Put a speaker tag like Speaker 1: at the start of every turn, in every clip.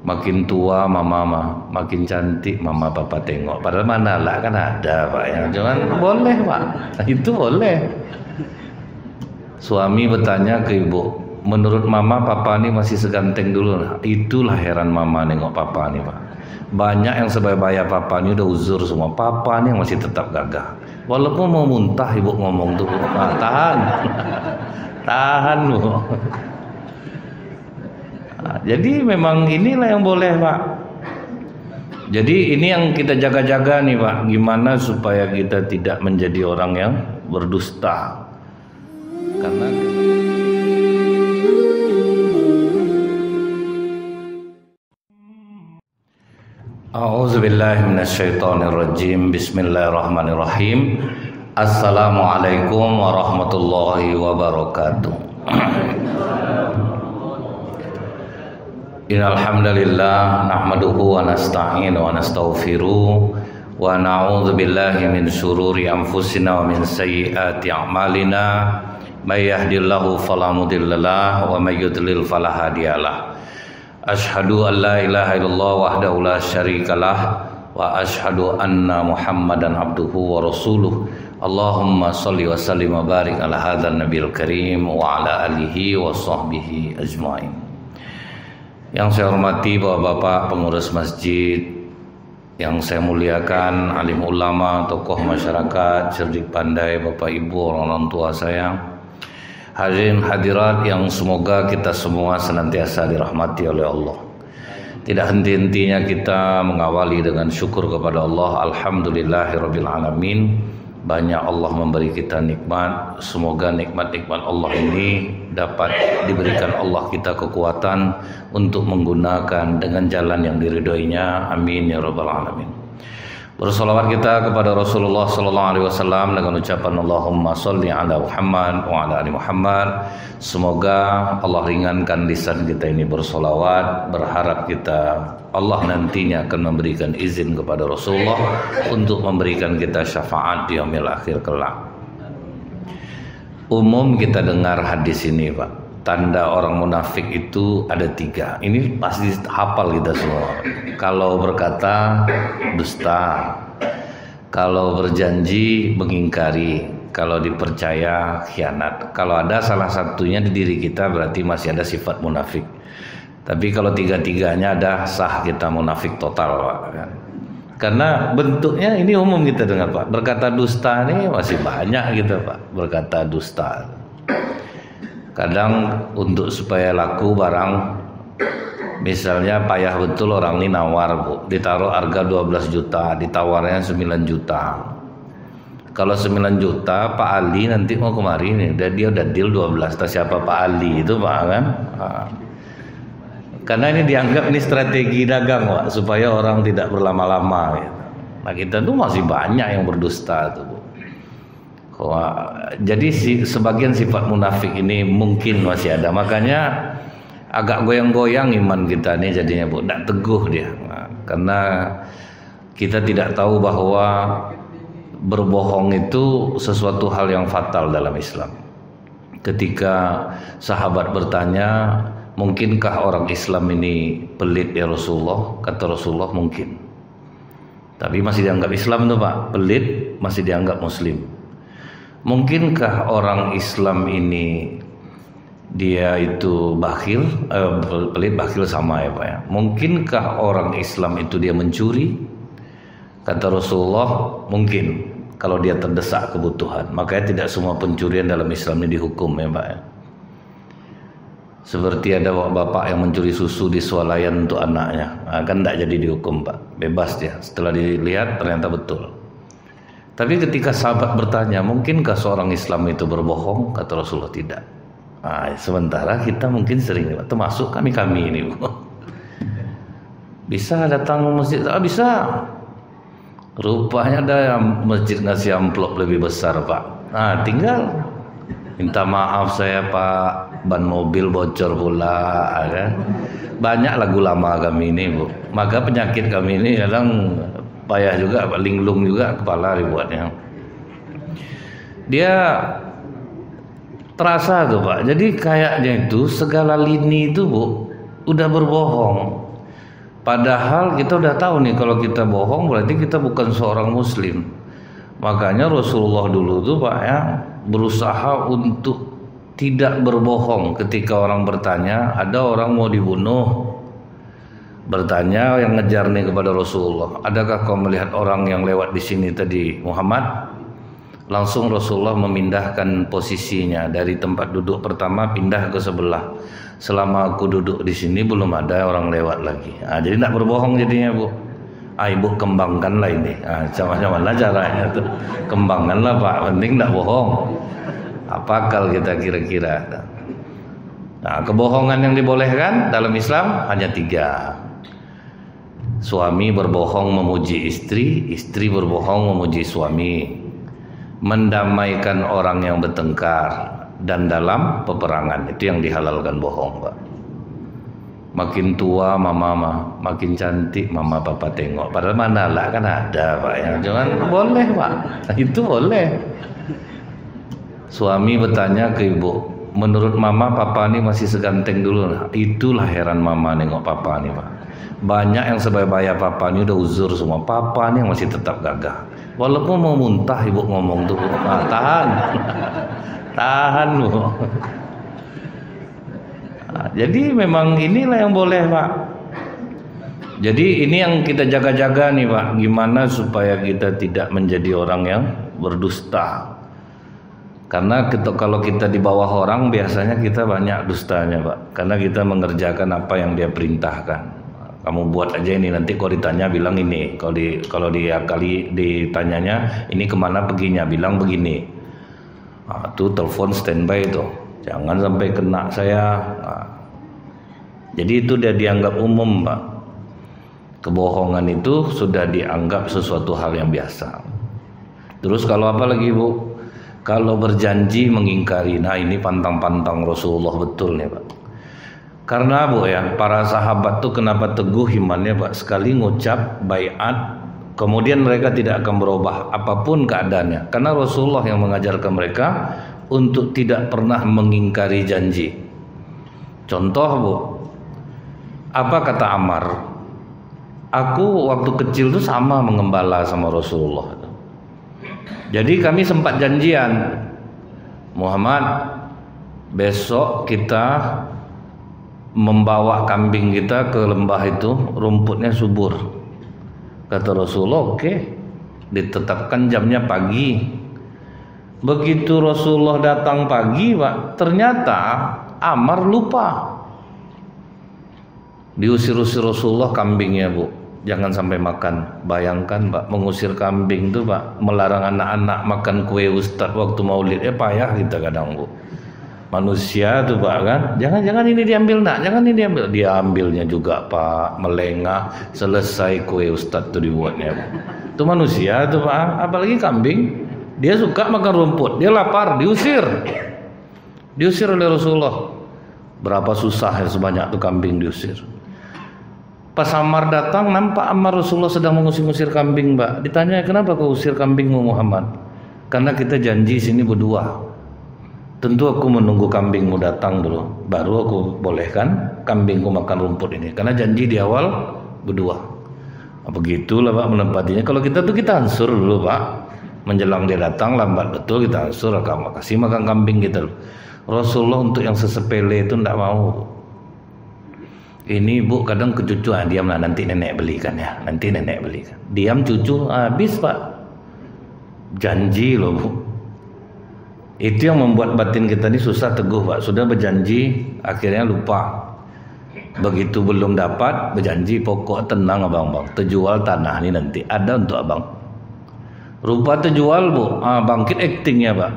Speaker 1: makin tua makin cantik mama papa tengok. Padahal mana lah kan ada Pak ya. Jangan boleh Pak. Itu boleh. Suami bertanya ke ibu, menurut mama papa ini masih seganteng dulu. Itulah heran mama nengok papa nih Pak. Banyak yang sebaya-baya papa ini udah uzur semua. Papa ini yang masih tetap gagah. Walaupun mau muntah ibu ngomong tuh, tahan. Tahan Bu. Nah, jadi memang inilah yang boleh Pak. Jadi ini yang kita jaga-jaga nih Pak. Gimana supaya kita tidak menjadi orang yang berdusta. Karena A'udzubillahi minasyaitonirrajim. Bismillahirrahmanirrahim. Assalamualaikum warahmatullahi wabarakatuh. Innal hamdalillah nahmaduhu wa nasta'inu wa nastaghfiruh wa na'udzu billahi min syururi anfusina wa min sayyiati a'malina may yahdihillahu fala mudhillalah wa may yudlil fala hadiyalah. Asyhadu an la ilaha illallah wahdahu la syarikalah wa asyhadu anna Muhammadan abduhu wa rasuluh. Allahumma shalli wa sallim wa barik ala hadzal nabiyil karim wa ala alihi wa sahbihi ajmain. Yang saya hormati bapak-bapak pengurus masjid, yang saya muliakan alim ulama, tokoh masyarakat, cerdik pandai, bapak ibu, orang tua saya, hadirin hadirat yang semoga kita semua senantiasa dirahmati oleh Allah. Tidak henti-hentinya kita mengawali dengan syukur kepada Allah. Alhamdulillahirabbil alamin. Banyak Allah memberi kita nikmat. Semoga nikmat-nikmat Allah ini dapat diberikan Allah kita kekuatan untuk menggunakan dengan jalan yang diridhoinya. Amin ya rabbal alamin. Bersolawat kita kepada Rasulullah sallallahu alaihi wasallam dengan ucapan Allahumma sholli ala Muhammad wa ala ali Muhammad. Semoga Allah ringankan lisan kita ini bersolawat. Berharap kita Allah nantinya akan memberikan izin kepada Rasulullah untuk memberikan kita syafaat di yaumil akhir kelak. Umum kita dengar hadis ini Pak. Tanda orang munafik itu ada 3. Ini pasti hafal kita semua. Kalau berkata dusta, kalau berjanji mengingkari, kalau dipercaya khianat. Kalau ada salah satunya di diri kita berarti masih ada sifat munafik. Tapi kalau 3-tiganya ada sah kita munafik total Pak. Karena bentuknya ini umum kita dengar Pak. Berkata dusta ini masih banyak gitu Pak. Berkata dusta. Kadang untuk supaya laku barang, misalnya payah betul orang ini nawar Bu, ditaruh harga 12 juta, ditawarnya 9 juta. Kalau 9 juta Pak Ali nanti mau kemari nih, dia udah deal 12. Siapa Pak Ali itu Pak kan? Karena ini dianggap ini strategi dagang Pak, supaya orang tidak berlama-lama gitu. Nah kita tuh masih banyak yang berdusta tuh Bu. Jadi sebagian sifat munafik ini mungkin masih ada. Makanya agak goyang-goyang iman kita nih jadinya Bu, tidak teguh dia. Nah, karena kita tidak tahu bahwa berbohong itu sesuatu hal yang fatal dalam Islam. Ketika sahabat bertanya, mungkinkah orang Islam ini pelit ya Rasulullah? Kata Rasulullah mungkin. Tapi masih dianggap Islam tuh Pak, pelit masih dianggap Muslim. Mungkinkah orang Islam ini dia itu bakhil, pelit bakhil sama ya Pak ya. Mungkinkah orang Islam itu dia mencuri? Kata Rasulullah mungkin kalau dia terdesak kebutuhan. Makanya tidak semua pencurian dalam Islam ini dihukum ya Pak ya. Seperti ada bapak yang mencuri susu di swalayan untuk anaknya, kan tidak jadi dihukum Pak, bebas dia. Setelah dilihat ternyata betul. Tapi ketika sahabat bertanya, mungkinkah seorang Islam itu berbohong? Kata Rasulullah tidak. Nah, sementara kita mungkin sering, termasuk kami ini, bisa datang ke masjid, bisa. Rupanya ada yang masjid ngasih amplop lebih besar Pak. Nah, tinggal minta maaf saya Pak, ban mobil bocor pula, kan? Banyak lagu lama kami ini Bu. Maka penyakit kami ini kadang payah juga, linglung juga kepala dibuatnya. Dia terasa tuh Pak. Jadi kayaknya itu segala lini itu Bu udah berbohong. Padahal kita udah tahu nih kalau kita bohong berarti kita bukan seorang muslim. Makanya Rasulullah dulu tuh Pak ya berusaha untuk tidak berbohong ketika orang bertanya, ada orang mau dibunuh. Bertanya yang ngejar nih kepada Rasulullah, adakah kau melihat orang yang lewat di sini tadi Muhammad? Langsung Rasulullah memindahkan posisinya dari tempat duduk pertama pindah ke sebelah. Selama aku duduk di sini belum ada orang lewat lagi. Jadi tidak berbohong jadinya Bu. Ibu kembangkanlah ini. Macam-macam lah caranya tuh. Kembangkanlah Pak, penting tidak bohong. Apa akal kita kira-kira? Nah, kebohongan yang dibolehkan dalam Islam hanya 3. Suami berbohong memuji istri, istri berbohong memuji suami, mendamaikan orang yang bertengkar, dan dalam peperangan. Itu yang dihalalkan bohong Pak. Makin tua mama makin cantik mama papa tengok, padahal mana lah kan ada Pak ya. Jangan boleh Pak, itu boleh. Suami bertanya ke ibu, menurut mama papa ini masih seganteng dulu. Itulah heran mama nengok papa nih Pak. Banyak yang sebaya-baya papa ini udah uzur semua, papa ini yang masih tetap gagah. Walaupun mau muntah ibu ngomong tuh, tahan, tahan Bu. Nah, jadi memang inilah yang boleh Pak. Jadi ini yang kita jaga-jaga nih Pak, gimana supaya kita tidak menjadi orang yang berdusta. Karena kalau kita di bawah orang biasanya kita banyak dustanya Pak, karena kita mengerjakan apa yang dia perintahkan. Kamu buat aja ini, nanti kalau ditanya bilang ini, kalau ditanyanya ini kemana perginya, bilang begini. Nah, tuh telepon standby itu, jangan sampai kena saya. Nah, jadi itu dia dianggap umum Pak. Kebohongan itu sudah dianggap sesuatu hal yang biasa. Terus kalau apa lagi Bu? Kalau berjanji mengingkari, nah ini pantang-pantang Rasulullah betul nih Pak. Karena Bu ya, para sahabat tuh kenapa teguh imannya Pak, sekali ngucap baiat, kemudian mereka tidak akan berubah apapun keadaannya. Karena Rasulullah yang mengajarkan mereka untuk tidak pernah mengingkari janji. Contoh Bu, apa kata Ammar? Aku waktu kecil tuh sama mengembala sama Rasulullah. Jadi kami sempat janjian, Muhammad, besok kita membawa kambing kita ke lembah itu, rumputnya subur. Kata Rasulullah, oke. Ditetapkan jamnya pagi. Begitu Rasulullah datang pagi Pak, ternyata Ammar lupa. Diusir-usir Rasulullah kambingnya Bu, jangan sampai makan. Bayangkan Pak, mengusir kambing itu Pak, melarang anak-anak makan kue Ustadz waktu maulid. Payah kita kadang Bu. Manusia tuh Pak kan, jangan ini diambil nak, jangan ini diambil. Diambilnya juga Pak, melengah. Selesai kue Ustadz tuh dibuatnya. Itu manusia tuh Pak, apalagi kambing. Dia suka makan rumput, dia lapar, diusir oleh Rasulullah. Berapa susah ya sebanyak tuh kambing diusir. Pas Ammar datang, nampak Ammar Rasulullah sedang mengusir-usir kambing Pak. Ditanya, kenapa kau usir kambingmu Muhammad? Karena kita janji sini berdua. Tentu aku menunggu kambingmu datang dulu, baru aku bolehkan kambingku makan rumput ini. Karena janji di awal berdua. Begitulah Pak menempatinya. Kalau kita tuh kita ansur dulu Pak. Menjelang dia datang lambat betul kita ansur, kasih makan kambing kita dulu. Rasulullah untuk yang sesepele itu tidak mau. Ini Bu kadang kecucuan, diamlah nanti nenek belikan ya, nanti nenek belikan. Diam cucu habis Pak. Janji loh Bu. Itu yang membuat batin kita ini susah teguh Pak. Sudah berjanji akhirnya lupa. Begitu belum dapat berjanji, pokok tenang abang-abang, terjual tanah ini nanti ada untuk abang. Rupa terjual Bu, bangkit aktingnya Pak.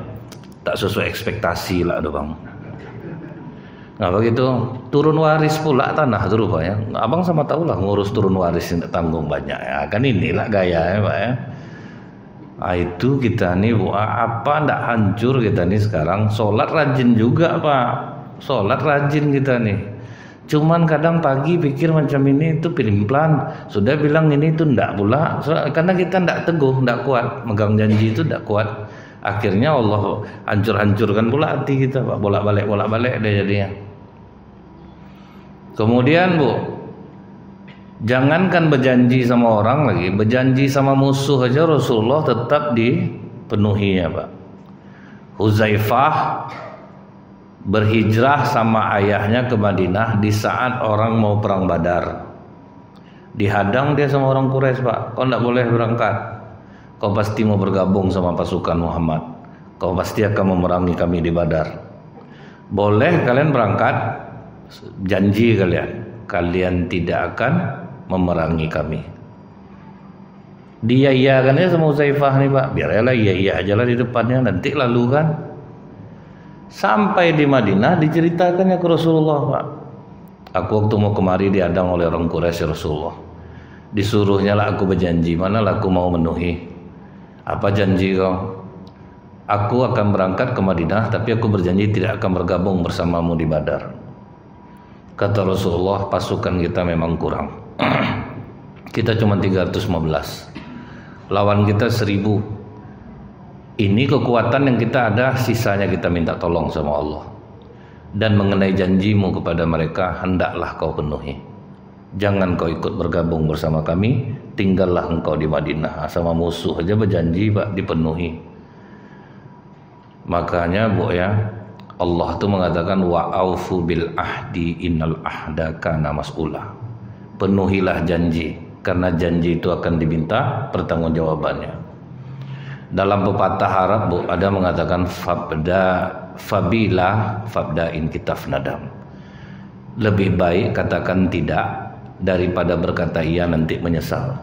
Speaker 1: Tak sesuai ekspektasi lah bang. Nah begitu turun waris pula tanah itu rupanya. Abang sama tahu lah ngurus turun waris yang tanggung banyak ya. Kan inilah gaya ya Pak ya. Nah, itu kita nih Bu, apa ndak hancur kita nih sekarang. Sholat rajin juga Pak, sholat rajin kita nih. Cuman kadang pagi pikir macam ini itu pelin-pelan. Sudah bilang ini itu ndak pula, karena kita ndak teguh, ndak kuat megang janji itu ndak kuat. Akhirnya Allah hancur-hancurkan pula hati kita Pak, bolak-balik dia jadinya. Kemudian Bu, Jangankan berjanji sama orang lagi, berjanji sama musuh aja Rasulullah tetap dipenuhi ya Pak. Huzaifah berhijrah sama ayahnya ke Madinah di saat orang mau perang Badar. Dihadang dia sama orang Quraisy, Pak. Kau tidak boleh berangkat. Kau pasti mau bergabung sama pasukan Muhammad. Kau pasti akan memerangi kami di Badar. Boleh kalian berangkat, janji kalian tidak akan memerangi kami. Dia iya kan ya sama Huzaifah nih Pak. Biarlah iya aja lah di depannya, nanti lalu kan. Sampai di Madinah diceritakannya ke Rasulullah Pak. Aku waktu mau kemari dihadang oleh orang Quraisy Rasulullah. Disuruhnya lah aku berjanji, manalah aku mau memenuhi. Apa janji kau? Aku akan berangkat ke Madinah, tapi aku berjanji tidak akan bergabung bersamamu di Badar. Kata Rasulullah, pasukan kita memang kurang. Kita cuma 315. Lawan kita 1000. Ini kekuatan yang kita ada, sisanya kita minta tolong sama Allah. Dan mengenai janjimu kepada mereka, hendaklah kau penuhi. Jangan kau ikut bergabung bersama kami, tinggallah engkau di Madinah. Sama musuh aja berjanji Pak, dipenuhi. Makanya Bu ya, Allah tuh mengatakan wa aufu bil ahdi innal ahda kana mas'ula. Penuhilah janji, karena janji itu akan diminta pertanggungjawabannya. Dalam pepatah Arab Bu, ada mengatakan fabda'in kitaf nadam. Lebih baik katakan tidak daripada berkata iya nanti menyesal.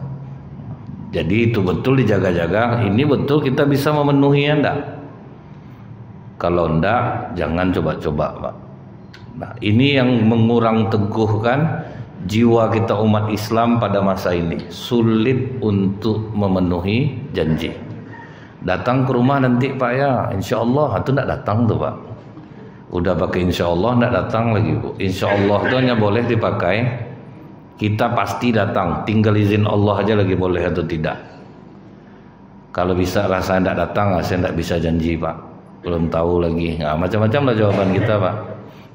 Speaker 1: Jadi itu betul dijaga-jaga. Ini betul kita bisa memenuhi enggak? Kalau enggak, jangan coba-coba Pak. Nah, ini yang mengurang teguhkan jiwa kita umat Islam pada masa ini. Sulit untuk memenuhi janji. Datang ke rumah nanti Pak ya, insya Allah. Itu enggak datang tuh Pak. Udah pakai insya Allah, enggak datang lagi Bu. Insya Allah itu hanya boleh dipakai kita pasti datang, tinggal izin Allah aja lagi boleh atau tidak. Kalau bisa rasa enggak datang, saya enggak bisa janji Pak. Belum tahu lagi. Nah, macam-macam lah jawaban kita Pak.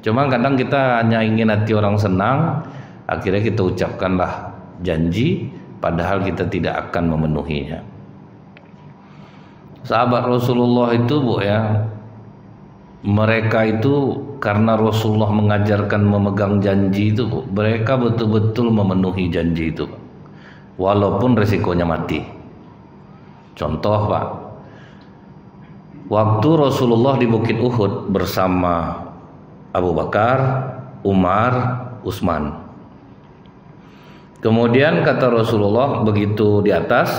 Speaker 1: Cuma kadang kita hanya ingin hati orang senang, akhirnya kita ucapkanlah janji, padahal kita tidak akan memenuhinya. Sahabat Rasulullah itu Bu ya, mereka itu karena Rasulullah mengajarkan memegang janji itu Bu, mereka betul-betul memenuhi janji itu Pak. Walaupun resikonya mati. Contoh Pak, waktu Rasulullah di Bukit Uhud bersama Abu Bakar, Umar, Utsman. Kemudian kata Rasulullah begitu di atas,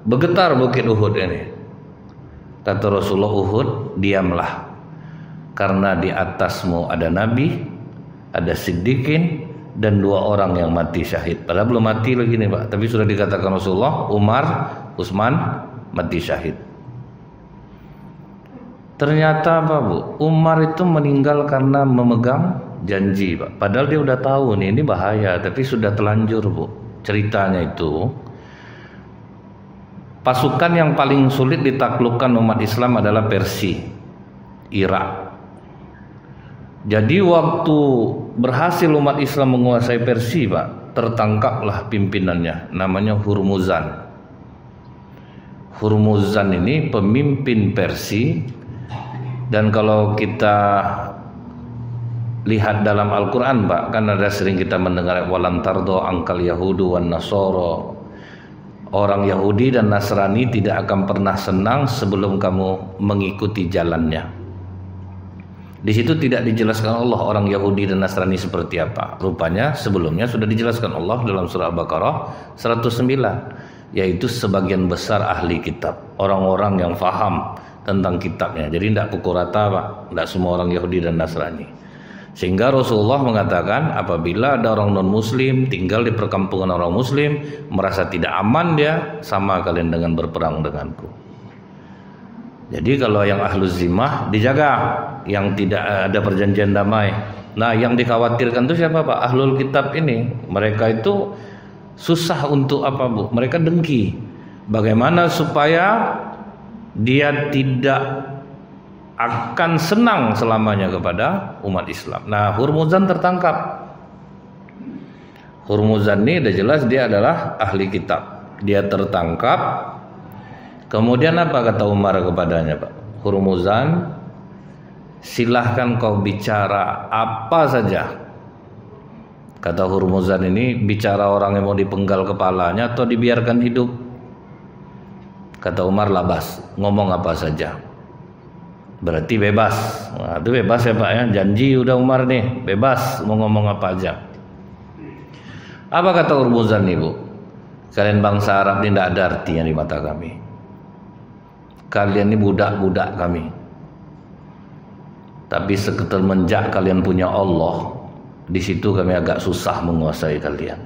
Speaker 1: bergetar Bukit Uhud ini. Kata Rasulullah, Uhud, diamlah. Karena di atasmu ada Nabi, ada Siddiqin, dan 2 orang yang mati syahid. Padahal belum mati lagi nih Pak, tapi sudah dikatakan Rasulullah, Umar, Utsman mati syahid. Ternyata apa Bu? Umar itu meninggal karena memegang janji Pak. Padahal dia udah tahu nih ini bahaya, tapi sudah telanjur Bu. Ceritanya itu, pasukan yang paling sulit ditaklukkan umat Islam adalah Persia, Irak. Jadi waktu berhasil umat Islam menguasai Persia Pak, tertangkaplah pimpinannya, namanya Hurmuzan. Hurmuzan ini pemimpin Persia, dan kalau kita lihat dalam Al-Quran Pak, kan ada sering kita mendengar walan tardo angkal Yahudu wan Nasoro. Orang Yahudi dan Nasrani tidak akan pernah senang sebelum kamu mengikuti jalannya. Di situ tidak dijelaskan Allah orang Yahudi dan Nasrani seperti apa. Rupanya sebelumnya sudah dijelaskan Allah dalam surah Al-Baqarah 109, yaitu sebagian besar ahli kitab, orang-orang yang faham tentang kitabnya. Jadi tidak pukul rata Pak, tidak semua orang Yahudi dan Nasrani. Sehingga Rasulullah mengatakan apabila ada orang non-muslim tinggal di perkampungan orang muslim, merasa tidak aman dia, sama kalian dengan berperang denganku. Jadi kalau yang ahluz zimmah dijaga, yang tidak ada perjanjian damai. Nah yang dikhawatirkan itu siapa Pak? Ahlul kitab ini. Mereka itu susah untuk apa Bu? Mereka dengki. Bagaimana supaya dia tidak akan senang selamanya kepada umat Islam. Nah Hurmuzan tertangkap. Hurmuzan ini udah jelas dia adalah ahli kitab. Dia tertangkap. Kemudian apa kata Umar kepadanya, Pak? Hurmuzan, silahkan kau bicara apa saja. Kata Hurmuzan ini, bicara orang yang mau dipenggal kepalanya atau dibiarkan hidup. Kata Umar, labas, ngomong apa saja. Berarti bebas. Nah, itu bebas ya Pak ya. Janji udah Umar nih, bebas mau ngomong apa aja. Apa kata Hurmuzan nih Bu? Kalian bangsa Arab ini tidak ada artinya di mata kami. Kalian ini budak-budak kami. Tapi semenjak kalian punya Allah, di situ kami agak susah menguasai kalian.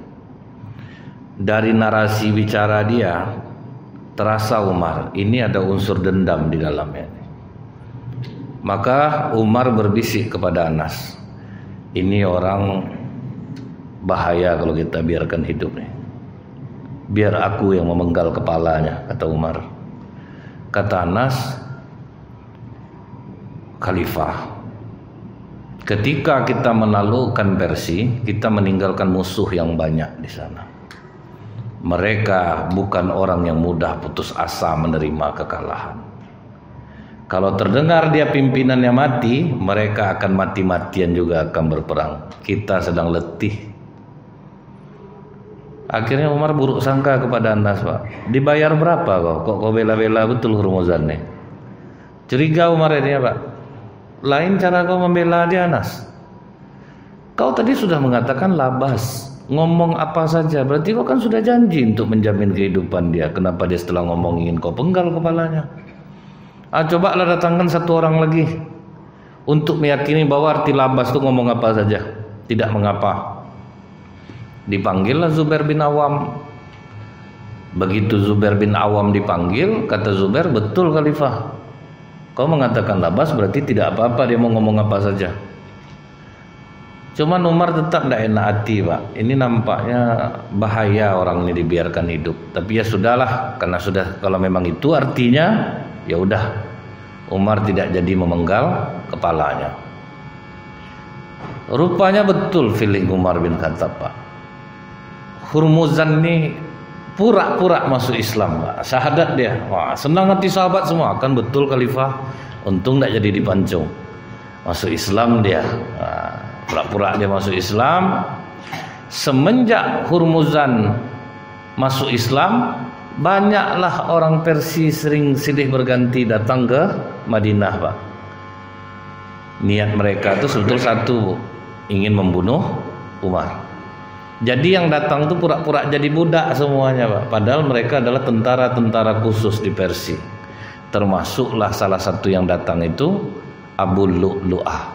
Speaker 1: Dari narasi bicara dia, terasa Umar ini ada unsur dendam di dalamnya. Maka Umar berbisik kepada Anas, ini orang bahaya kalau kita biarkan hidup nih. Biar aku yang memenggal kepalanya, kata Umar. Kata Anas, Khalifah, ketika kita menaklukkan Persia, kita meninggalkan musuh yang banyak di sana. Mereka bukan orang yang mudah putus asa menerima kekalahan. Kalau terdengar dia pimpinannya mati, mereka akan mati-matian juga akan berperang. Kita sedang letih. Akhirnya Umar buruk sangka kepada Anas, Pak. Dibayar berapa kok kau bela-bela betul Hurmuzan nih? Curiga Umar ini ya Pak. Lain cara kau membela dia Anas. Kau tadi sudah mengatakan labas, ngomong apa saja. Berarti kau kan sudah janji untuk menjamin kehidupan dia. Kenapa dia setelah ngomong ingin kau penggal kepalanya? Cobalah datangkan satu orang lagi untuk meyakini bahwa arti labas itu ngomong apa saja, tidak mengapa. Dipanggillah Zubair bin Awam. Begitu Zubair bin Awam dipanggil, kata Zubair, betul Khalifah, kau mengatakan labas berarti tidak apa-apa, dia mau ngomong apa saja. Cuman Umar tetap tidak enak hati Pak. Ini nampaknya bahaya orang ini dibiarkan hidup. Tapi ya sudahlah, karena sudah, kalau memang itu artinya, ya udah. Umar tidak jadi memenggal kepalanya. Rupanya betul feeling Umar bin Khattab Pak. Hurmuzan ini pura-pura masuk Islam Pak. Syahadat dia. Wah, senang hati sahabat semua. Kan betul Khalifah. Untung tidak jadi dipancung. Masuk Islam dia. Pura-pura dia masuk Islam. Semenjak Hurmuzan masuk Islam, banyaklah orang Persia sering silih berganti datang ke Madinah Pak. Niat mereka itu sebetulnya satu, ingin membunuh Umar. Jadi yang datang itu pura-pura jadi budak semuanya Pak. Padahal mereka adalah tentara-tentara khusus di Persia. Termasuklah salah satu yang datang itu Abu Lu'lu'ah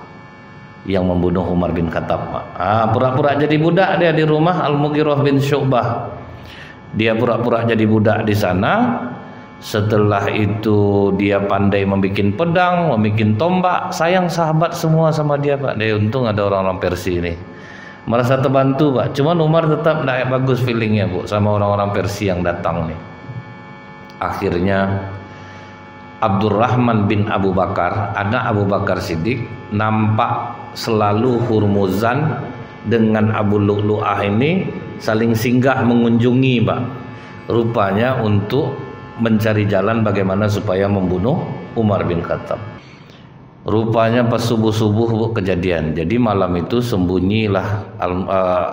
Speaker 1: yang membunuh Umar bin Khattab Pak. Pura-pura jadi budak dia di rumah Al-Mughirah bin Syu'bah. Dia pura-pura jadi budak di sana. Setelah itu dia pandai membuat pedang, membuat tombak. Sayang sahabat semua sama dia Pak. Dia untung ada orang-orang Persia ini. Merasa terbantu Pak. Cuman Umar tetap tidak bagus feelingnya Bu sama orang-orang Persia yang datang nih. Akhirnya Abdurrahman bin Abu Bakar, anak Abu Bakar Siddiq, nampak selalu Hurmuzan dengan Abu Lu'lu'ah ini saling singgah mengunjungi Pak. Rupanya untuk mencari jalan bagaimana supaya membunuh Umar bin Khattab. Rupanya pas subuh-subuh kejadian. Jadi malam itu sembunyilah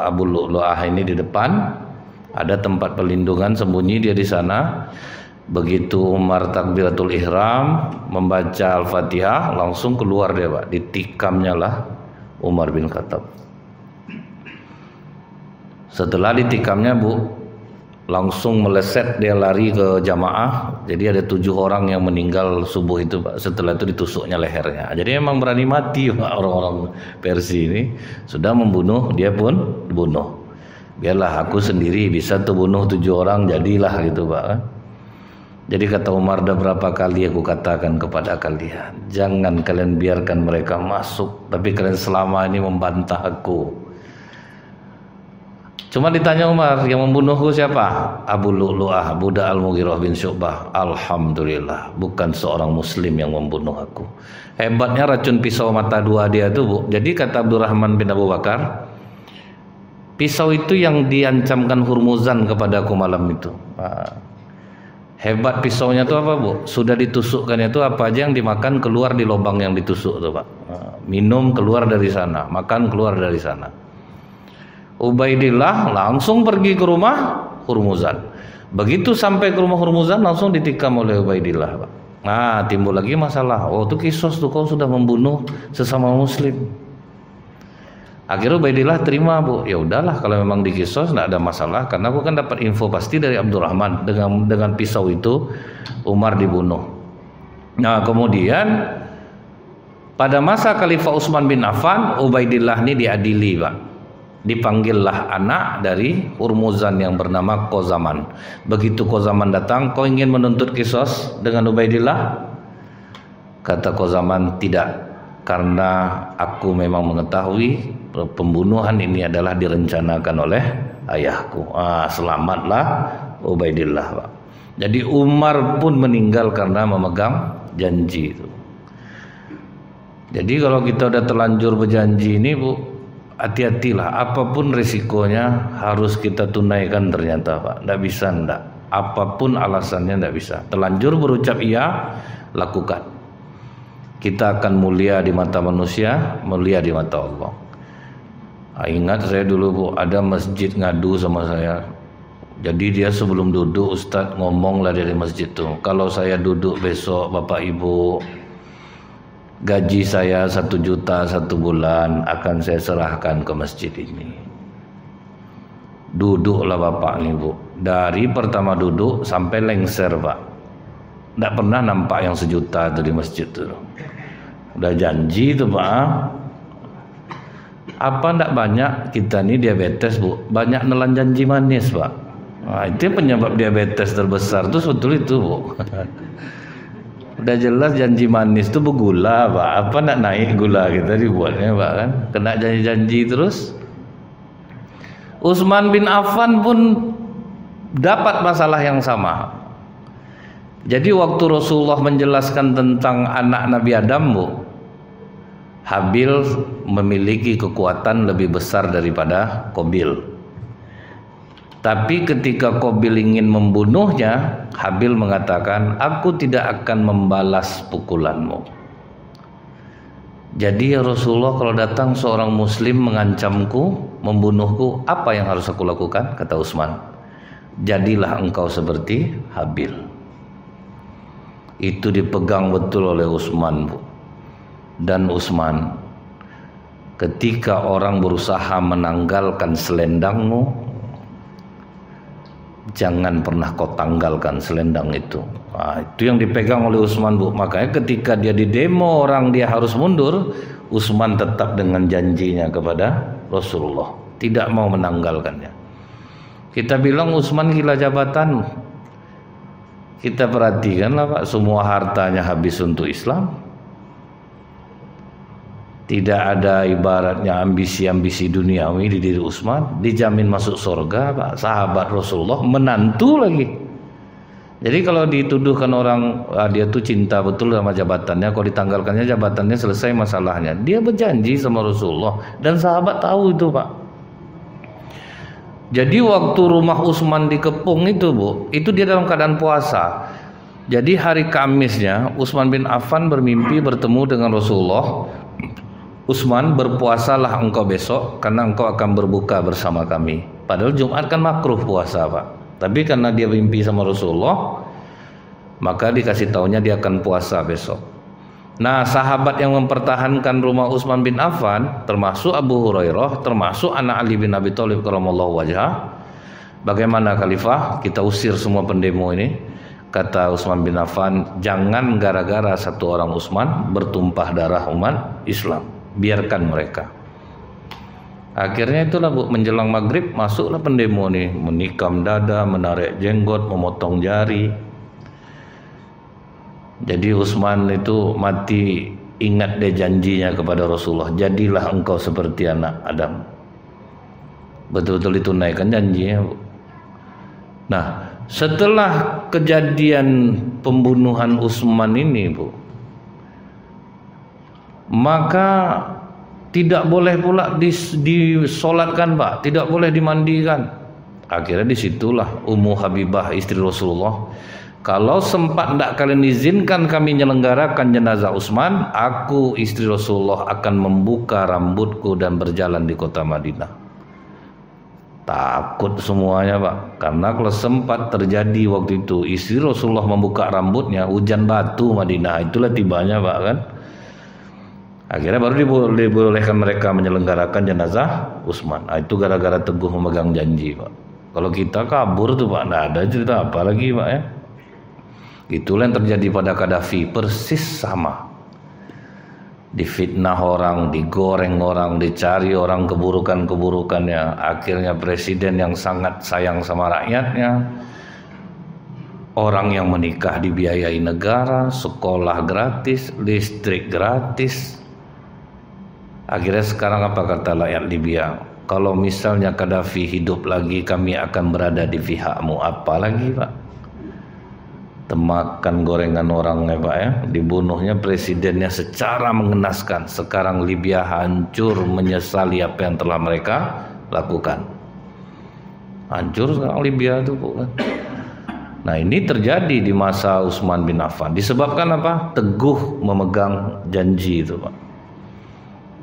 Speaker 1: Abu Lu'lu'ah ini di depan. Ada tempat perlindungan, sembunyi dia di sana. Begitu Umar takbiratul ihram, membaca Al-Fatihah, langsung keluar dia Pak. Ditikamnya lah Umar bin Khattab. Setelah ditikamnya Bu, langsung meleset dia lari ke jamaah. Jadi ada 7 orang yang meninggal subuh itu Pak. Setelah itu ditusuknya lehernya. Jadi memang berani mati Pak orang-orang Persia ini. Sudah membunuh, dia pun dibunuh. Biarlah aku sendiri bisa tuh bunuh 7 orang, jadilah gitu Pak. Jadi kata Umar, dah berapa kali aku katakan kepada kalian, jangan kalian biarkan mereka masuk. Tapi kalian selama ini membantah aku. Cuma ditanya Umar, yang membunuhku siapa? Abu Lu'lu'ah, budak Al-Mughirah bin Syu'bah. Alhamdulillah, bukan seorang muslim yang membunuh aku. Hebatnya racun pisau mata 2 dia itu Bu. Jadi kata Abdurrahman bin Abu Bakar, Pisau itu yang diancamkan Hurmuzan kepadaku malam itu. Hebat pisaunya itu apa, Bu? Sudah ditusukkan itu apa aja yang dimakan keluar di lubang yang ditusuk itu, Pak. Minum keluar dari sana, makan keluar dari sana. Ubaidillah langsung pergi ke rumah Hurmuzan. Begitu sampai ke rumah Hurmuzan langsung ditikam oleh Ubaidillah, Pak. Nah, timbul lagi masalah. Oh, itu kisos tuh, kau sudah membunuh sesama muslim. Akhirnya Ubaidillah terima, Bu. Ya udahlah, kalau memang dikisos tidak ada masalah, karena aku kan dapat info pasti dari Abdurrahman dengan pisau itu Umar dibunuh. Nah, kemudian pada masa Khalifah Utsman bin Affan, Ubaidillah ini diadili, Pak. Dipanggillah anak dari Hurmuzan yang bernama Qazaman. Begitu Qazaman datang, kau ingin menuntut kisos dengan Ubaidillah? Kata Qazaman, tidak. Karena aku memang mengetahui pembunuhan ini adalah direncanakan oleh ayahku. Selamatlah Ubaidillah, Pak. Jadi Umar pun meninggal karena memegang janji itu. Jadi kalau kita udah terlanjur berjanji ini, Bu, hati-hatilah. Apapun risikonya harus kita tunaikan ternyata, Pak. Tidak bisa, tidak. Apapun alasannya tidak bisa. Terlanjur berucap iya, lakukan. Kita akan mulia di mata manusia, mulia di mata Allah. Ingat saya dulu, Bu, ada masjid ngadu sama saya. Jadi dia sebelum duduk, Ustadz ngomonglah dari masjid tuh, kalau saya duduk besok Bapak Ibu, gaji saya 1 juta 1 bulan akan saya serahkan ke masjid ini. Duduklah Bapak nih, Bu. Dari pertama duduk sampai lengser, Pak. Tidak pernah nampak yang 1 juta itu di masjid tuh. Udah janji tuh, Pak. Apa ndak banyak kita nih diabetes, Bu? Banyak nelan janji manis, Pak. Nah, itu penyebab diabetes terbesar tuh sebetulnya itu, Bu. Udah jelas janji manis tuh bergula, Pak. Apa ndak naik gula kita dibuatnya, Pak, kan? Kena janji-janji terus. Utsman bin Affan pun dapat masalah yang sama. Jadi waktu Rasulullah menjelaskan tentang anak Nabi Adam, Bu, Habil memiliki kekuatan lebih besar daripada Qabil. Tapi ketika Qabil ingin membunuhnya, Habil mengatakan, aku tidak akan membalas pukulanmu. Jadi ya Rasulullah, kalau datang seorang muslim mengancamku, membunuhku, apa yang harus aku lakukan? Kata Utsman, jadilah engkau seperti Habil. Itu dipegang betul oleh Utsman, Bu. Dan Utsman, ketika orang berusaha menanggalkan selendangmu, jangan pernah kau tanggalkan selendang itu. Nah, itu yang dipegang oleh Utsman, Bu. Makanya ketika dia di demo orang dia harus mundur, Utsman tetap dengan janjinya kepada Rasulullah, tidak mau menanggalkannya. Kita bilang Utsman gila jabatan. Kita perhatikanlah, Pak, semua hartanya habis untuk Islam. Tidak ada ibaratnya ambisi-ambisi duniawi di diri Utsman, dijamin masuk surga, Pak. Sahabat Rasulullah, menantu lagi. Jadi kalau dituduhkan orang dia tuh cinta betul sama jabatannya, kalau ditanggalkannya jabatannya selesai masalahnya. Dia berjanji sama Rasulullah dan sahabat tahu itu, Pak. Jadi waktu rumah Utsman dikepung itu, Bu, itu dia dalam keadaan puasa. Jadi hari Kamisnya Utsman bin Affan bermimpi bertemu dengan Rasulullah. Utsman, berpuasalah engkau besok karena engkau akan berbuka bersama kami. Padahal Jumat kan makruh puasa, Pak. Tapi karena dia mimpi sama Rasulullah, maka dikasih taunya dia akan puasa besok. Nah, sahabat yang mempertahankan rumah Utsman bin Affan termasuk Abu Hurairah, termasuk anak Ali bin Abi Thalib karramallahu wajhah. Bagaimana Khalifah? Kita usir semua pendemo ini. Kata Utsman bin Affan, jangan gara-gara satu orang Utsman bertumpah darah umat Islam. Biarkan mereka. Akhirnya itulah, Bu, menjelang maghrib masuklah pendemo nih, menikam dada, menarik jenggot, memotong jari. Jadi Utsman itu mati ingat dia janjinya kepada Rasulullah, jadilah engkau seperti anak Adam. Betul-betul ditunaikan janjinya, Bu. Nah, setelah kejadian pembunuhan Utsman ini, Bu, maka Tidak boleh pula disolatkan Pak, tidak boleh dimandikan. Akhirnya disitulah Ummu Habibah istri Rasulullah, kalau sempat tidak kalian izinkan kami menyelenggarakan jenazah Utsman, aku istri Rasulullah akan membuka rambutku dan berjalan di kota Madinah. Takut semuanya Pak, karena kalau sempat terjadi waktu itu istri Rasulullah membuka rambutnya, hujan batu Madinah, itulah tibanya Pak kan. Akhirnya baru dibolehkan mereka menyelenggarakan jenazah Utsman. Itu gara-gara teguh memegang janji Pak. Kalau kita kabur tuh Pak, tidak ada cerita apa lagi Pak ya. Itulah yang terjadi pada Qaddafi, persis sama. Difitnah orang, digoreng orang, dicari orang keburukan-keburukannya. Akhirnya presiden yang sangat sayang sama rakyatnya, orang yang menikah dibiayai negara, sekolah gratis, listrik gratis. Akhirnya sekarang apa kata rakyat Libya? Kalau misalnya Qaddafi hidup lagi, kami akan berada di pihakmu. Apa lagi Pak? Temakan gorengan orang ya Pak ya. Dibunuhnya presidennya secara mengenaskan. Sekarang Libya hancur, menyesali apa yang telah mereka lakukan. Hancur sekarang Libya itu bukan. Nah ini terjadi di masa Utsman bin Affan. Disebabkan apa? Teguh memegang janji itu Pak.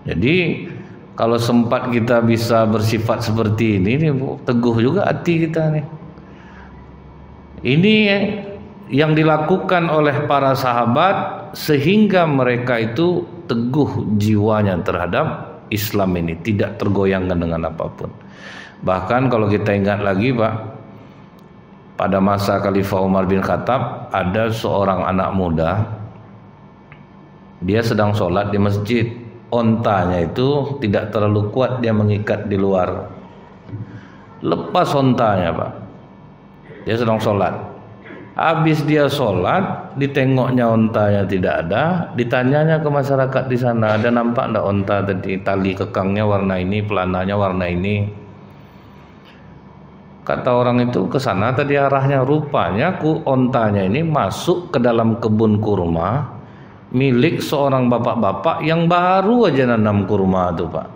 Speaker 1: Jadi kalau sempat kita bisa bersifat seperti ini nih Bu, teguh juga hati kita nih. Ini yang dilakukan oleh para sahabat sehingga mereka itu teguh jiwanya terhadap Islam ini, tidak tergoyangkan dengan apapun. Bahkan kalau kita ingat lagi Pak, pada masa Khalifah Umar bin Khattab ada seorang anak muda, dia sedang sholat di masjid. Ontanya itu tidak terlalu kuat, dia mengikat di luar. Lepas ontanya Pak, dia sedang sholat. Habis dia sholat, ditengoknya ontanya tidak ada, ditanyanya ke masyarakat di sana, ada nampak enggak onta tadi, tali kekangnya warna ini, pelananya warna ini. Kata orang itu ke sana tadi arahnya, rupanya ontanya ini masuk ke dalam kebun kurma milik seorang bapak-bapak yang baru aja nanam kurma itu Pak.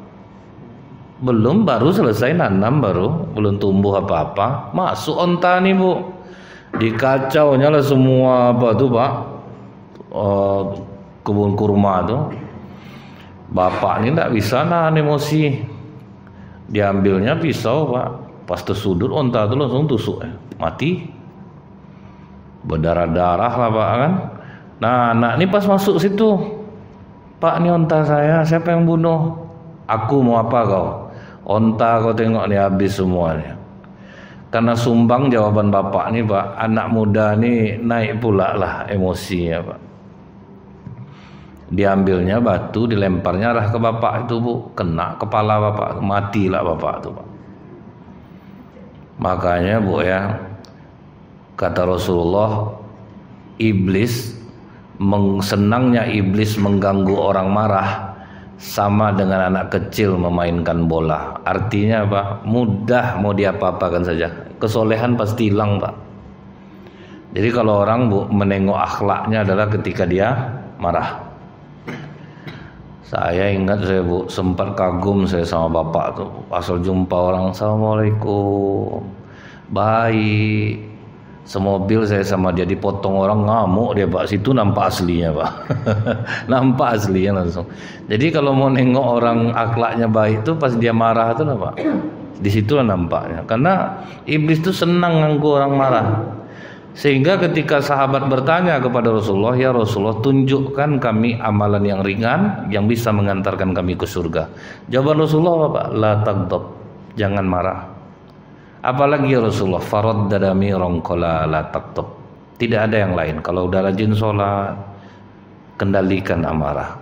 Speaker 1: Baru selesai nanam, belum tumbuh apa-apa, masuk onta nih Bu. Dikacaunya lah semua apa tuh Pak, kebun kurma tuh. Bapak ini tidak bisa nahan emosi, diambilnya pisau Pak, pas tersudut onta itu langsung tusuk, mati, berdarah-darah lah Pak kan. Nah anak ini pas masuk situ, Pak ini onta saya, siapa yang bunuh? Aku mau apa kau? Onta kau tengok nih habis semuanya. Karena sumbang jawaban bapak nih Pak, anak muda nih naik pula lah emosinya Pak. Diambilnya batu, dilemparnya arah ke bapak itu Bu, kena kepala bapak, matilah bapak itu Pak. Makanya Bu ya, kata Rasulullah, senangnya iblis mengganggu orang marah sama dengan anak kecil memainkan bola. Artinya apa? Mudah mau diapa-apakan saja. Kesolehan pasti hilang Pak. Jadi kalau orang Bu menengok akhlaknya adalah ketika dia marah. Saya ingat saya Bu sempat kagum saya sama bapak tuh. Asal jumpa orang, assalamualaikum, baik. Semobil saya sama dia, dipotong orang ngamuk dia Pak. Situ nampak aslinya Pak. Nampak aslinya langsung. Jadi kalau mau nengok orang akhlaknya baik tuh pas dia marah tuh lah Pak. Disitulah nampaknya. Karena iblis tuh senang nganggu orang marah. Sehingga ketika sahabat bertanya kepada Rasulullah, ya Rasulullah tunjukkan kami amalan yang ringan yang bisa mengantarkan kami ke surga. Jawaban Rasulullah Pak, la taghdab, jangan marah. Apalagi ya Rasulullah, faraddada miran qala la taqtab. Tidak ada yang lain. Kalau udah rajin sholat, kendalikan amarah.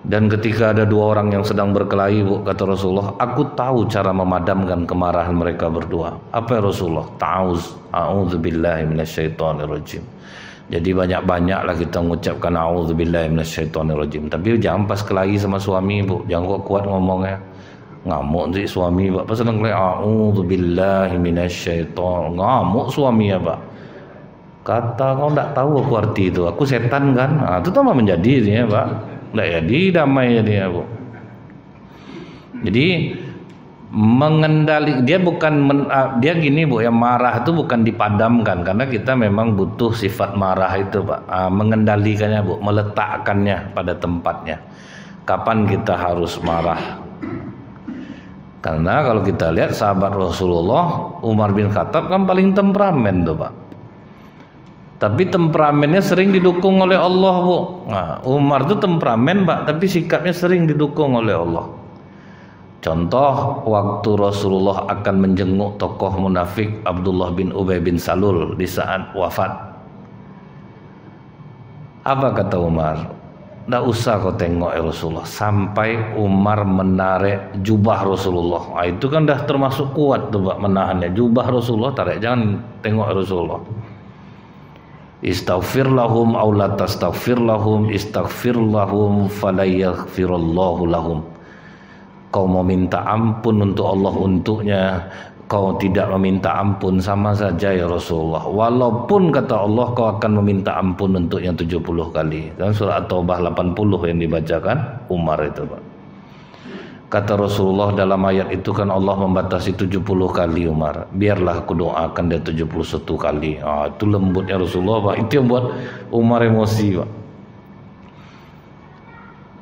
Speaker 1: Dan ketika ada dua orang yang sedang berkelahi Bu, kata Rasulullah, aku tahu cara memadamkan kemarahan mereka berdua. Apa ya Rasulullah? A'udzubillahi minasyaitonirrajim. Jadi banyak-banyaklah kita mengucapkan a'udzubillahi minasyaitonirrajim. Tapi jangan pas kelahi sama suami Bu, jangan kuat ngomongnya. Ngamuk sih suami Pak, pas sedang kelahi a'udzubillahi minasyaiton, ngamuk suami ya Pak. Kata kau enggak tahu aku arti itu, aku setan kan. Nah, itu tambah menjadi ya Pak. Nggak jadi damai dia, Bu. Jadi mengendali dia bukan dia gini, Bu, yang marah itu bukan dipadamkan, karena kita memang butuh sifat marah itu, Pak. Mengendalikannya, Bu, meletakkannya pada tempatnya. Kapan kita harus marah? Karena kalau kita lihat sahabat Rasulullah, Umar bin Khattab kan paling temperamen tuh, Pak. Tapi temperamennya sering didukung oleh Allah, Bu. Nah, Umar tuh temperamen, Pak, tapi sikapnya sering didukung oleh Allah. Contoh waktu Rasulullah akan menjenguk tokoh munafik Abdullah bin Ubay bin Salul di saat wafat. Apa kata Umar? Nggak usah kau tengok ya Rasulullah. Sampai Umar menarik jubah Rasulullah. Nah, itu kan dah termasuk kuat tuh, Pak, menahannya. Jubah Rasulullah tarik, jangan tengok Rasulullah. Istaghfir lahum aw la tastaghfir lahum, istaghfir lahum fala yaghfirullahu lahum. Kau mau minta ampun untuk Allah untuknya, kau tidak meminta ampun, sama saja ya Rasulullah. Walaupun kata Allah kau akan meminta ampun untuknya 70 kali. Dan surah At-Taubah 80 yang dibacakan Umar itu, Pak. Kata Rasulullah dalam ayat itu kan Allah membatasi 70 kali Umar. Biarlah aku doakan dia 71 kali. Itu lembutnya Rasulullah, Pak. Itu yang buat Umar emosi, Pak.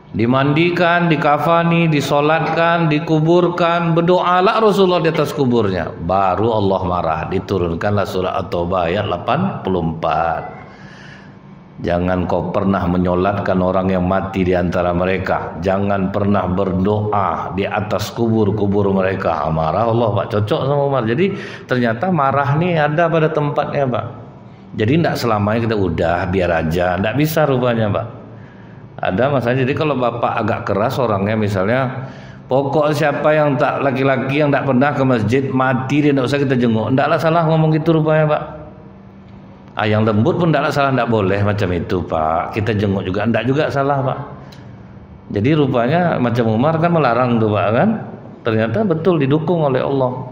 Speaker 1: Dimandikan, dikafani, disolatkan, dikuburkan, berdoalah Rasulullah di atas kuburnya. Baru Allah marah, diturunkanlah surah At-Taubah ayat 84. Jangan kau pernah menyolatkan orang yang mati di antara mereka. Jangan pernah berdoa di atas kubur-kubur mereka. Marah Allah, Pak. Cocok sama Umar. Jadi ternyata marah nih ada pada tempatnya, Pak. Jadi tidak selamanya kita udah biar aja. Tidak bisa rupanya, Pak. Ada masalah. Jadi kalau bapak agak keras orangnya, misalnya pokok siapa yang tak laki-laki yang tak pernah ke masjid mati dia tidak usah kita jenguk. Tidaklah salah ngomong gitu rupanya, Pak. Yang lembut pun tidaklah salah, tidak boleh macam itu, Pak. Kita jenguk juga tidak juga salah, Pak. Jadi rupanya macam Umar kan melarang tuh, Pak, kan? Ternyata betul didukung oleh Allah.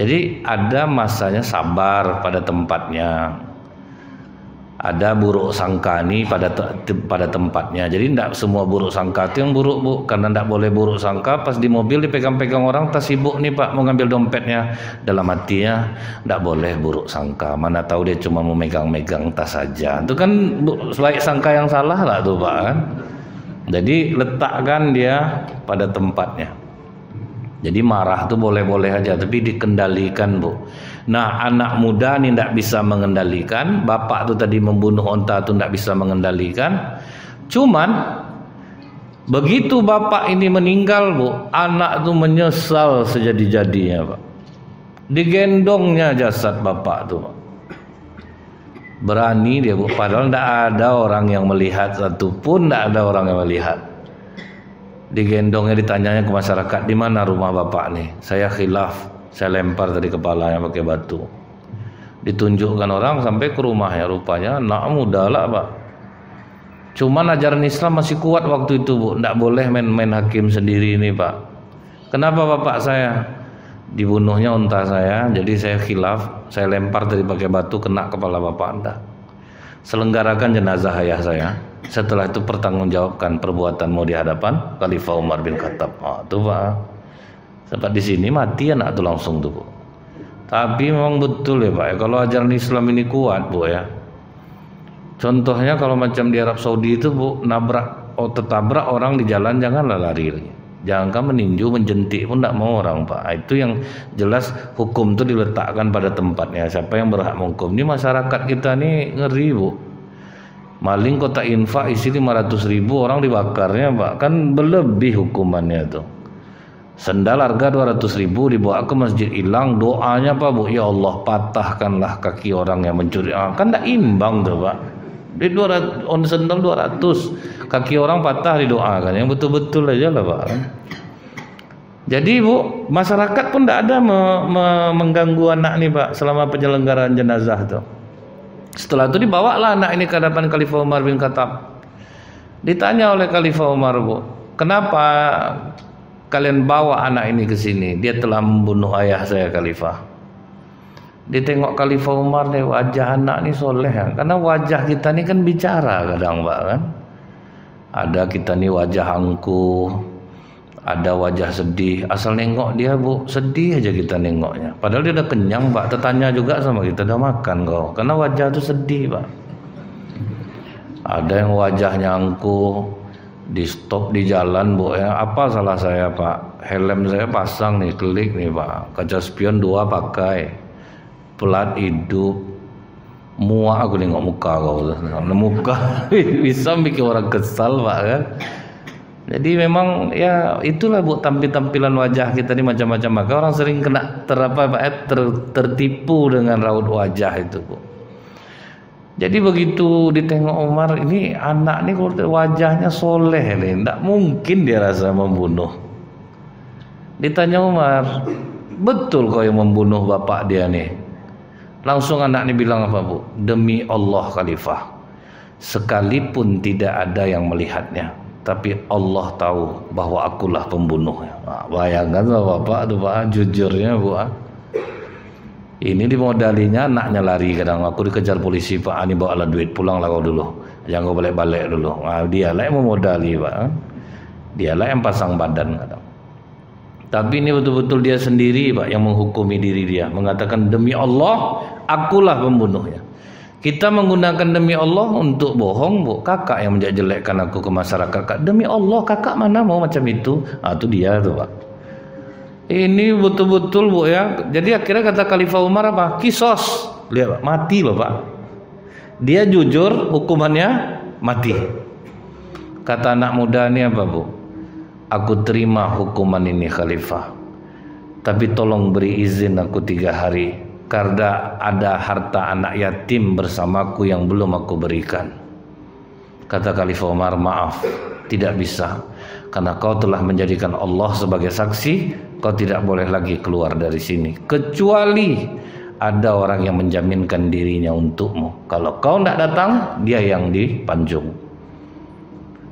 Speaker 1: Jadi ada masanya sabar pada tempatnya. Ada buruk sangka nih pada tempatnya. Jadi tidak semua buruk sangka itu yang buruk, Bu. Karena tidak boleh buruk sangka pas di mobil dipegang-pegang orang, tas sibuk nih, Pak, mau ngambil dompetnya. Dalam hatinya tidak boleh buruk sangka. Mana tahu dia cuma mau megang-megang tas saja. Itu kan baik sangka yang salah lah tuh, Pak, kan. Jadi letakkan dia pada tempatnya. Jadi marah tuh boleh-boleh aja, tapi dikendalikan, Bu. Nah, anak muda nih tidak bisa mengendalikan. Bapak tuh tadi membunuh onta tuh tidak bisa mengendalikan. Cuman begitu bapak ini meninggal, Bu, anak tuh menyesal sejadi-jadinya, Pak. Digendongnya jasad bapak tuh, Pak. Berani dia, Bu, padahal tidak ada orang yang melihat, satupun tidak ada orang yang melihat. Digendongnya, ditanyanya ke masyarakat, di mana rumah bapak nih? Saya khilaf, saya lempar tadi kepalanya pakai batu. Ditunjukkan orang sampai ke rumahnya, rupanya anak muda lah, Pak. Cuman ajaran Islam masih kuat waktu itu, Bu. Tidak boleh main-main hakim sendiri ini, Pak. Kenapa bapak saya? Dibunuhnya unta saya, jadi saya khilaf, saya lempar tadi pakai batu kena kepala bapak Anda. Selenggarakan jenazah ayah saya. Setelah itu pertanggungjawabkan perbuatanmu di hadapan Khalifah Umar bin Khattab. Tuh, Pak. Sampai di sini mati anak tuh langsung tuh, Bu. Tapi memang betul ya, Pak, ya, kalau ajaran Islam ini kuat, Bu, ya. Contohnya kalau macam di Arab Saudi itu, Bu, tertabrak orang di jalan, janganlah lari. Jangan meninju, menjentik pun tidak mau orang, Pak. Itu yang jelas hukum itu diletakkan pada tempatnya. Siapa yang berhak menghukum? Ini masyarakat kita nih ngeri, Bu. Maling kota infak isi 500.000 orang dibakarnya, Pak. Kan berlebih hukumannya tuh. Sendal harga 200.000 dibawa ke masjid hilang, doanya Pak, Bu, ya Allah patahkanlah kaki orang yang mencuri. Kan tidak imbang tuh, Pak. Di 200 on sendal 200, kaki orang patah didoakan. Yang betul-betul aja lah, Pak. Jadi, Bu, masyarakat pun tidak ada mengganggu anak nih, Pak, selama penyelenggaraan jenazah tuh. Setelah itu dibawalah anak ini ke hadapan Khalifah Umar bin Khattab. Ditanya oleh Khalifah Umar, Bu, kenapa kalian bawa anak ini ke sini? Dia telah membunuh ayah saya, Khalifah. Ditengok Khalifah Umar nih, wajah anak ini soleh, ya? Karena wajah kita ini kan bicara kadang, Pak, kan. Ada kita nih wajah angkuh, ada wajah sedih, asal nengok dia Bu sedih aja kita nengoknya, padahal dia udah kenyang Pak. Tertanya juga sama kita, udah makan kau? Karena wajah tuh sedih Pak. Ada yang wajahnya angkuh, di stop di jalan Bu ya, apa salah saya Pak, helm saya pasang nih, klik nih Pak, kaca spion 2 pakai, pelat hidup, muak aku nengok muka kau, muka bisa bikin orang kesal Pak kan. Jadi memang ya itulah Bu, tampilan wajah kita ini macam-macam, maka orang sering kena tertipu dengan raut wajah itu Bu. Jadi begitu ditengok Umar, ini anak ini kalau wajahnya soleh nih, tidak mungkin dia rasa membunuh. Ditanya Umar, betul kau yang membunuh bapak dia nih? Langsung anak ini bilang apa Bu? Demi Allah Khalifah, sekalipun tidak ada yang melihatnya, tapi Allah tahu bahwa akulah pembunuhnya. Nah, bayangkan bapak tuh Pak, jujurnya Bu. Ini dimodalinya anaknya lari, kadang aku dikejar polisi Pak, ini bawa duit, pulanglah kau dulu, jangan kau balik-balik dulu. Nah, dialah yang memodali Pak, dialah yang pasang badan kadang. Tapi ini betul-betul dia sendiri Pak yang menghukumi diri dia, mengatakan demi Allah akulah pembunuhnya. Kita menggunakan demi Allah untuk bohong Bu, kakak yang menjelekkan aku ke masyarakat, Kak, demi Allah kakak mana mau macam itu. Ah, itu dia tuh Pak. Ini betul-betul Bu ya. Jadi akhirnya kata Khalifah Umar apa? Kisos. Lihat Pak, mati loh Pak. Dia jujur, hukumannya mati. Kata anak muda ini apa Bu? Aku terima hukuman ini Khalifah, tapi tolong beri izin aku 3 hari, karena ada harta anak yatim bersamaku yang belum aku berikan. Kata Khalifah Umar, maaf, tidak bisa, karena kau telah menjadikan Allah sebagai saksi, kau tidak boleh lagi keluar dari sini, kecuali ada orang yang menjaminkan dirinya untukmu. Kalau kau tidak datang, dia yang dipanjung.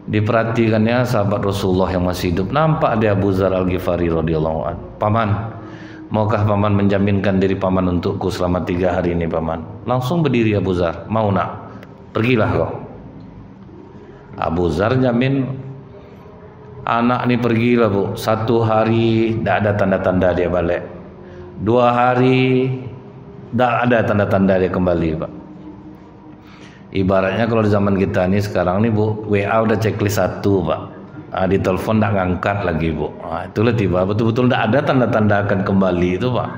Speaker 1: Diperhatikannya sahabat Rasulullah yang masih hidup, nampak dia Abu Dzar Al-Ghifari radhiyallahu anhu. Paman, maukah paman menjaminkan diri paman untukku selama 3 hari ini paman? Langsung berdiri Abu Dzar, mau nak? Pergilah kau. Abu Dzar jamin. Anak ini pergilah Bu, 1 hari tidak ada tanda-tanda dia balik, 2 hari tidak ada tanda-tanda dia kembali Pak. Ibaratnya kalau di zaman kita ini sekarang nih Bu, WA udah checklist 1 Pak, di telepon tidak ngangkat lagi Bu. Itulah tiba betul-betul tidak ada tanda-tanda akan kembali itu Pak.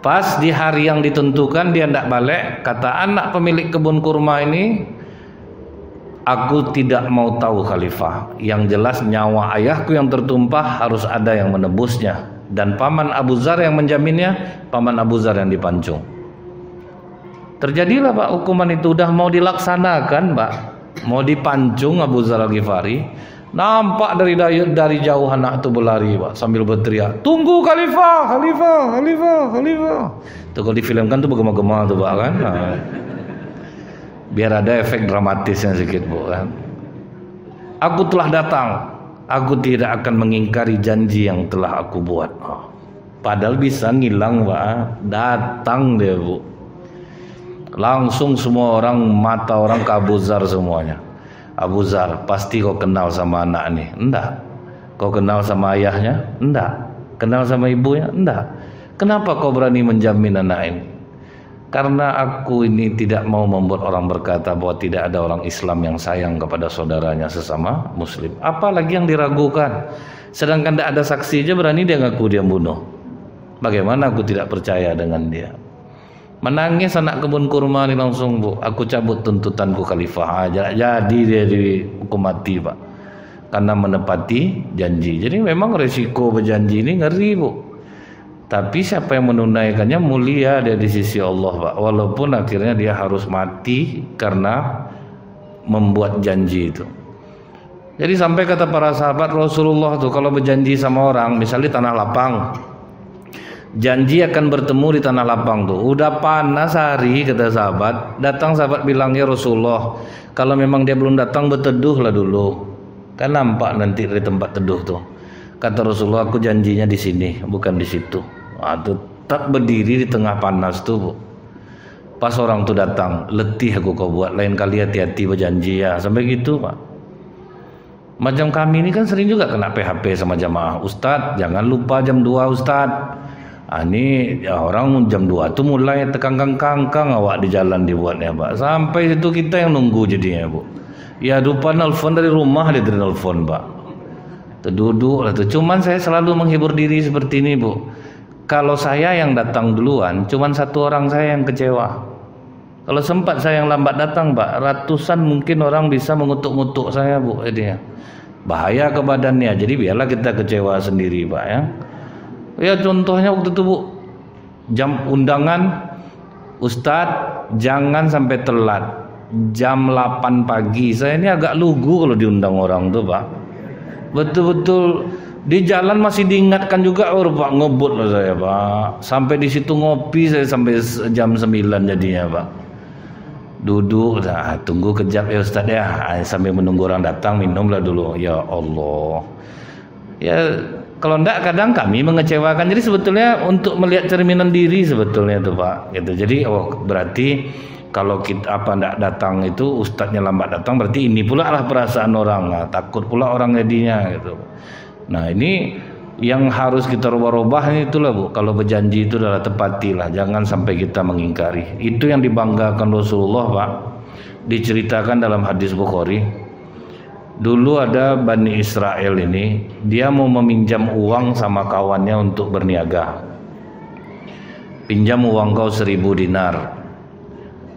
Speaker 1: Pas di hari yang ditentukan dia tidak balik, kata anak pemilik kebun kurma ini, aku tidak mau tahu Khalifah, yang jelas nyawa ayahku yang tertumpah harus ada yang menebusnya, dan paman Abu Dzar yang menjaminnya, paman Abu Dzar yang dipancung. Terjadilah Pak hukuman itu, udah mau dilaksanakan Pak, mau dipancung Abu Dzar Al-Ghifari, nampak dari jauh anak itu berlari Pak sambil berteriak, tunggu Khalifah, Khalifah, Khalifah, Khalifah. Tuh kalau difilmkan tuh bergema-gema tuh Pak kan. Nah, biar ada efek dramatisnya sedikit Bu kan. Aku telah datang, aku tidak akan mengingkari janji yang telah aku buat. Padahal bisa ngilang Pak, datang dia Bu. Langsung semua orang, mata orang ke Abu Dzar semuanya. Abu Dzar, pasti kau kenal sama anak ini? Enggak. Kau kenal sama ayahnya? Enggak. Kenal sama ibunya? Enggak. Kenapa kau berani menjamin anak ini? Karena aku ini tidak mau membuat orang berkata bahwa tidak ada orang Islam yang sayang kepada saudaranya sesama Muslim. Apalagi yang diragukan. Sedangkan tidak ada saksi aja berani dia ngaku dia bunuh. Bagaimana aku tidak percaya dengan dia? Menangis anak kebun kurma ini langsung Bu, aku cabut tuntutanku Khalifah. Jadi dia dihukum mati Pak, karena menepati janji. Jadi memang resiko berjanji ini ngeri Bu. Tapi siapa yang menunaikannya mulia dia di sisi Allah Pak. Walaupun akhirnya dia harus mati karena membuat janji itu. Jadi sampai kata para sahabat Rasulullah tuh, kalau berjanji sama orang, misalnya di tanah lapang, janji akan bertemu di tanah lapang tuh, udah panas hari kata sahabat, datang sahabat bilang, ya Rasulullah, kalau memang dia belum datang berteduhlah dulu, kan nampak nanti dari tempat teduh tuh. Kata Rasulullah, aku janjinya di sini bukan di situ. Tetap berdiri di tengah panas tuh Bu. Pas orang tuh datang, letih aku kau buat, lain kali hati-hati berjanji ya, sampai gitu Pak. Macam kami ini kan sering juga kena PHP sama jamaah. Ustadz, jangan lupa jam 2 Ustadz. Ini ya, orang jam 2 tuh mulai tekangkang-kangkang awak di jalan dibuatnya Pak. Sampai itu kita yang nunggu jadinya Bu. Ya lupa nelfon dari rumah dia nelfon Pak. Duduk lah tuh. Cuman saya selalu menghibur diri seperti ini Bu. Kalau saya yang datang duluan, cuman satu orang saya yang kecewa. Kalau sempat saya yang lambat datang Pak, ratusan mungkin orang bisa mengutuk-ngutuk saya Bu. Jadinya bahaya ke badannya. Jadi biarlah kita kecewa sendiri Pak ya. Ya contohnya waktu itu Bu, jam undangan Ustadz jangan sampai telat. Jam 8 pagi. Saya ini agak lugu kalau diundang orang tuh Pak. Betul-betul di jalan masih diingatkan juga Pak, ngebut loh saya Pak. Sampai di situ ngopi saya sampai jam 9 jadinya Pak. Duduk, nah, tunggu kejap ya Ustadz ya, sambil menunggu orang datang minumlah dulu. Ya Allah. Ya kalau enggak kadang kami mengecewakan. Jadi sebetulnya untuk melihat cerminan diri sebetulnya tuh Pak. Gitu. Jadi berarti kalau kita enggak datang itu ustadznya lambat datang, berarti ini pula lah perasaan orang. Nah, takut pula orang jadinya gitu. Nah ini yang harus kita rubah-rubah ini itulah Bu. Kalau berjanji itu adalah tepatilah, jangan sampai kita mengingkari. Itu yang dibanggakan Rasulullah Pak. Diceritakan dalam hadis Bukhari. Dulu ada Bani Israel ini, dia mau meminjam uang sama kawannya untuk berniaga. Pinjam uang kau 1000 dinar.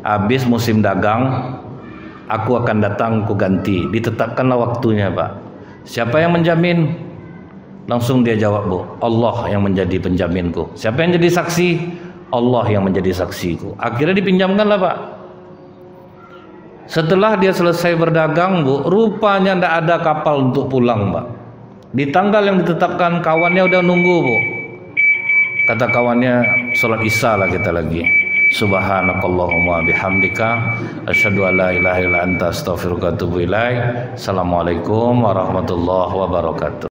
Speaker 1: Habis musim dagang, aku akan datang, ku ganti. Ditetapkanlah waktunya Pak. Siapa yang menjamin? Langsung dia jawab Bu, Allah yang menjadi penjaminku. Siapa yang jadi saksi? Allah yang menjadi saksiku. Akhirnya dipinjamkanlah Pak. Setelah dia selesai berdagang Bu, rupanya tidak ada kapal untuk pulang Pak. Di tanggal yang ditetapkan kawannya udah nunggu Bu. Kata kawannya, sholat isya lah kita lagi. Subhanakallahumma bihamdika asyhadu an la ilaha illa anta astaghfiruka wa atubu ilaik. Assalamualaikum warahmatullahi wabarakatuh.